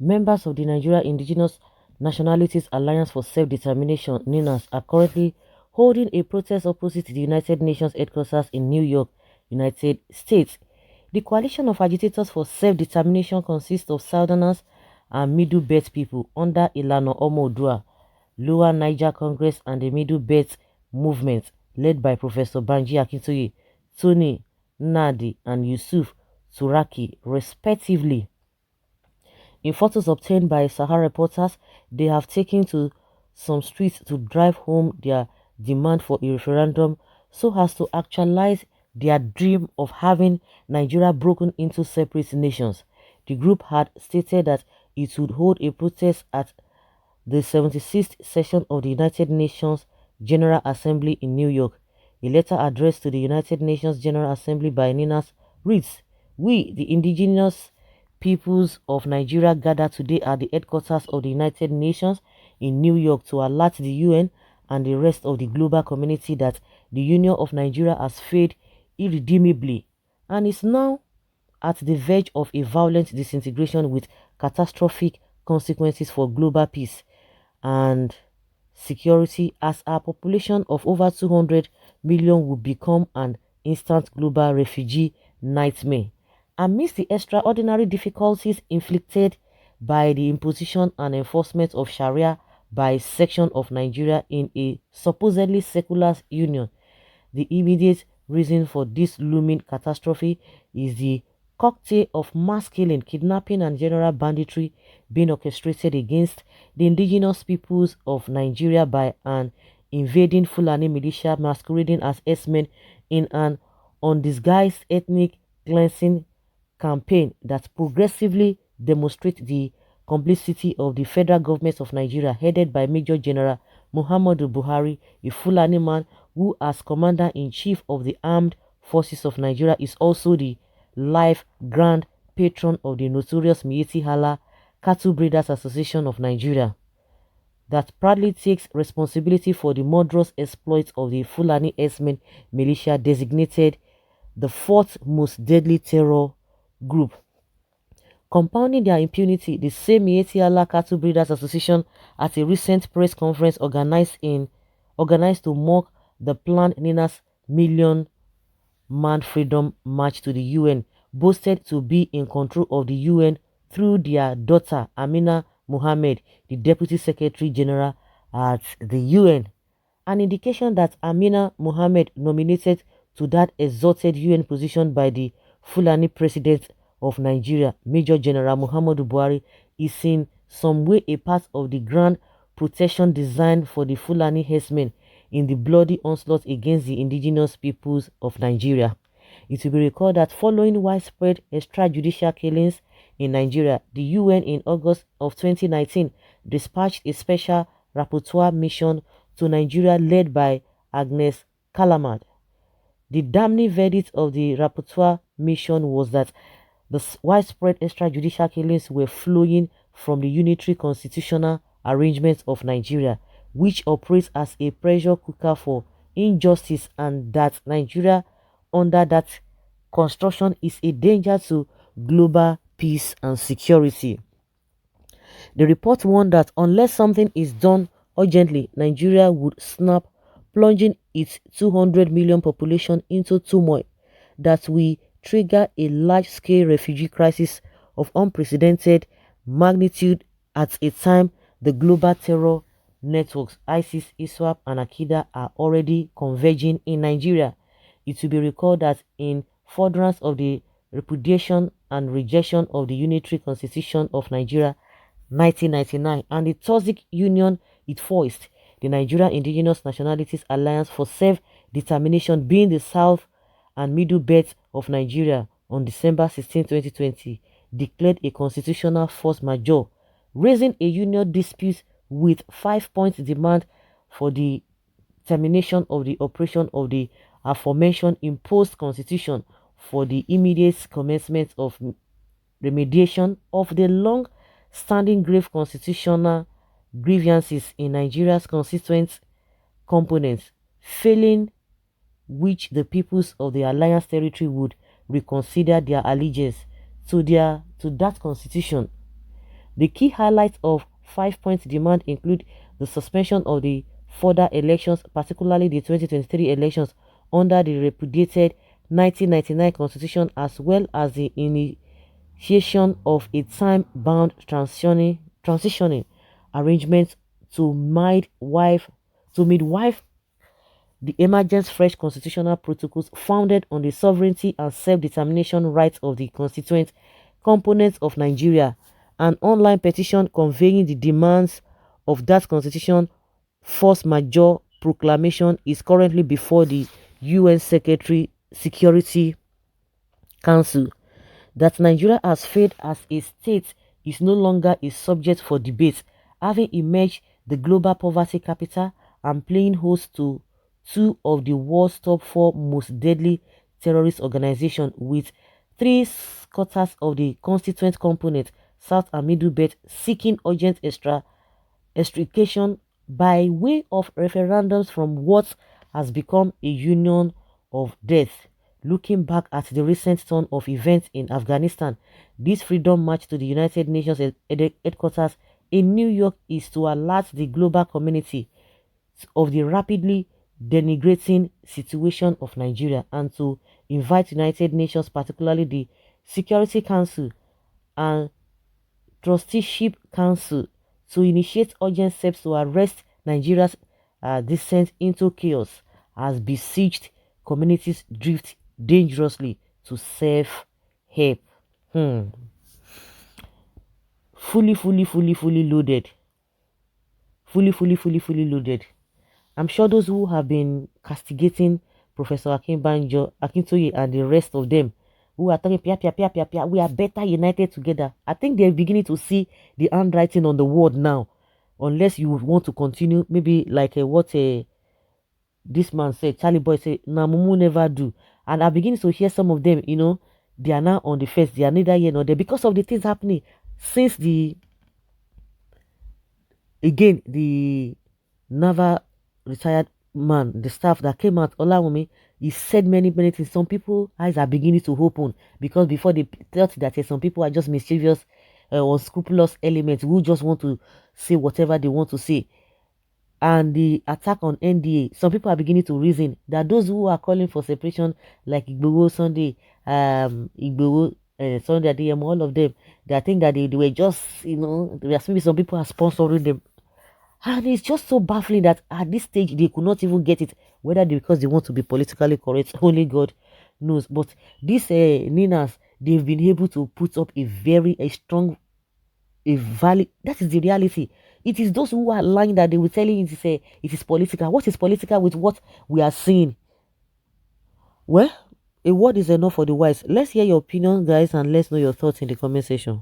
members of the Nigeria Indigenous Nationalities Alliance for Self-Determination, NINAS, are currently holding a protest opposite the United Nations headquarters in New York, United States. The coalition of agitators for self-determination consists of Southerners and Middle Belt people under Ilana Omodua, Lower Niger Congress, and the Middle Belt movement led by Professor Banji Akintoye, Tony Nadi, and Yusuf Turaki, respectively. In photos obtained by Sahara reporters, they have taken to some streets to drive home their demand for a referendum so as to actualize their dream of having Nigeria broken into separate nations. The group had stated that it would hold a protest at the 76th session of the United Nations General Assembly in New York. A letter addressed to the United Nations General Assembly by Ninas reads, "We, the indigenous peoples of Nigeria, gather today at the headquarters of the United Nations in New York to alert the UN and the rest of the global community that the Union of Nigeria has failed irredeemably and is now at the verge of a violent disintegration with catastrophic consequences for global peace and security, as our population of over 200 million will become an instant global refugee nightmare. Amidst the extraordinary difficulties inflicted by the imposition and enforcement of Sharia by a section of Nigeria in a supposedly secular union, the immediate reason for this looming catastrophe is the cocktail of mass killing, kidnapping, and general banditry being orchestrated against the indigenous peoples of Nigeria by an invading Fulani militia masquerading as S-men in an undisguised ethnic cleansing campaign that progressively demonstrates the complicity of the federal government of Nigeria, headed by Major General Muhammadu Buhari, a Fulani man who, as Commander-in-Chief of the Armed Forces of Nigeria, is also the life grand patron of the notorious Mieti Allah Cattle Breeders Association of Nigeria, that proudly takes responsibility for the murderous exploits of the Fulani S-men militia, designated the fourth most deadly terror group. Compounding their impunity, the same Mieti Allah Cattle Breeders Association, at a recent press conference organized to mock the planned Nina's million-man freedom march to the UN, boasted to be in control of the UN through their daughter Amina Mohammed, the Deputy Secretary General at the UN. An indication that Amina Mohammed, nominated to that exalted UN position by the Fulani President of Nigeria, Major General Muhammadu Buhari, is in some way a part of the grand protection designed for the Fulani herdsmen in the bloody onslaught against the indigenous peoples of Nigeria. It will be recalled that following widespread extrajudicial killings in Nigeria, the UN in August of 2019 dispatched a special rapporteur mission to Nigeria led by Agnes Kalamad. The damning verdict of the rapporteur mission was that the widespread extrajudicial killings were flowing from the unitary constitutional arrangements of Nigeria, which operates as a pressure cooker for injustice, and that Nigeria under that construction is a danger to global peace and security. The report warned that unless something is done urgently, Nigeria would snap, plunging its 200 million population into turmoil that will trigger a large-scale refugee crisis of unprecedented magnitude at a time the global terror networks ISIS, ISWAP, and Al-Qaeda are already converging in Nigeria. It will be recalled that in furtherance of the repudiation and rejection of the Unitary Constitution of Nigeria 1999 and the toxic union it forced, the Nigeria Indigenous Nationalities Alliance for Self-Determination, being the South and Middle Belt of Nigeria, on December 16, 2020, declared a constitutional force majeure, raising a union dispute with 5-point demand for the termination of the operation of the aforementioned imposed constitution for the immediate commencement of remediation of the long-standing grave constitutional grievances in Nigeria's constituent components, failing which the peoples of the alliance territory would reconsider their allegiance to that constitution. The key highlights of 5 points demand include the suspension of the further elections, particularly the 2023 elections under the repudiated 1999 constitution, as well as the initiation of a time-bound transitioning arrangement to midwife the emergence fresh constitutional protocols founded on the sovereignty and self-determination rights of the constituent components of Nigeria. An online petition conveying the demands of that constitution force majeure proclamation is currently before the UN Security Council. That Nigeria has failed as a state is no longer a subject for debate, having emerged the global poverty capital and playing host to two of the world's top four most deadly terrorist organizations, with three-quarters of the constituent component, South and Middle Belt, seeking urgent extrication by way of referendums from what has become a union of death. Looking back at the recent turn of events in Afghanistan, this freedom march to the United Nations headquarters in New York is to alert the global community of the rapidly denigrating situation of Nigeria and to invite United Nations, particularly the Security Council and Trusteeship Council, to initiate urgent steps to arrest Nigeria's descent into chaos as besieged communities drift dangerously to self-help. Hmm. Fully loaded. Fully loaded. I'm sure those who have been castigating Professor Akintoye, and the rest of them who are talking, pia, we are better united together. I think they're beginning to see the handwriting on the wall now. Unless you want to continue, maybe like what this man said, Charlie Boy said, Namumu never do. And I begin to hear some of them, they are now on the fence. They are neither here nor there because of the things happening since the Naval retired man, the staff that came out, Olawumi, he said many things. Some people eyes are beginning to open because before they thought that some people are just mischievous, unscrupulous elements who just want to say whatever they want to say. And the attack on NDA, some people are beginning to reason that those who are calling for separation, like Igboho Sunday, Igboho Sunday Adeyemo, all of them, they think that they were just, there's maybe some people are sponsoring them. And it's just so baffling that at this stage they could not even get it, whether because they want to be politically correct, only God knows. But these Ninas, they've been able to put up a strong, a valid. That is the reality. It is those who are lying that they will tell you it is political. What is political with what we are seeing? Well, a word is enough for the wise. Let's hear your opinion, guys, and let's know your thoughts in the comment section.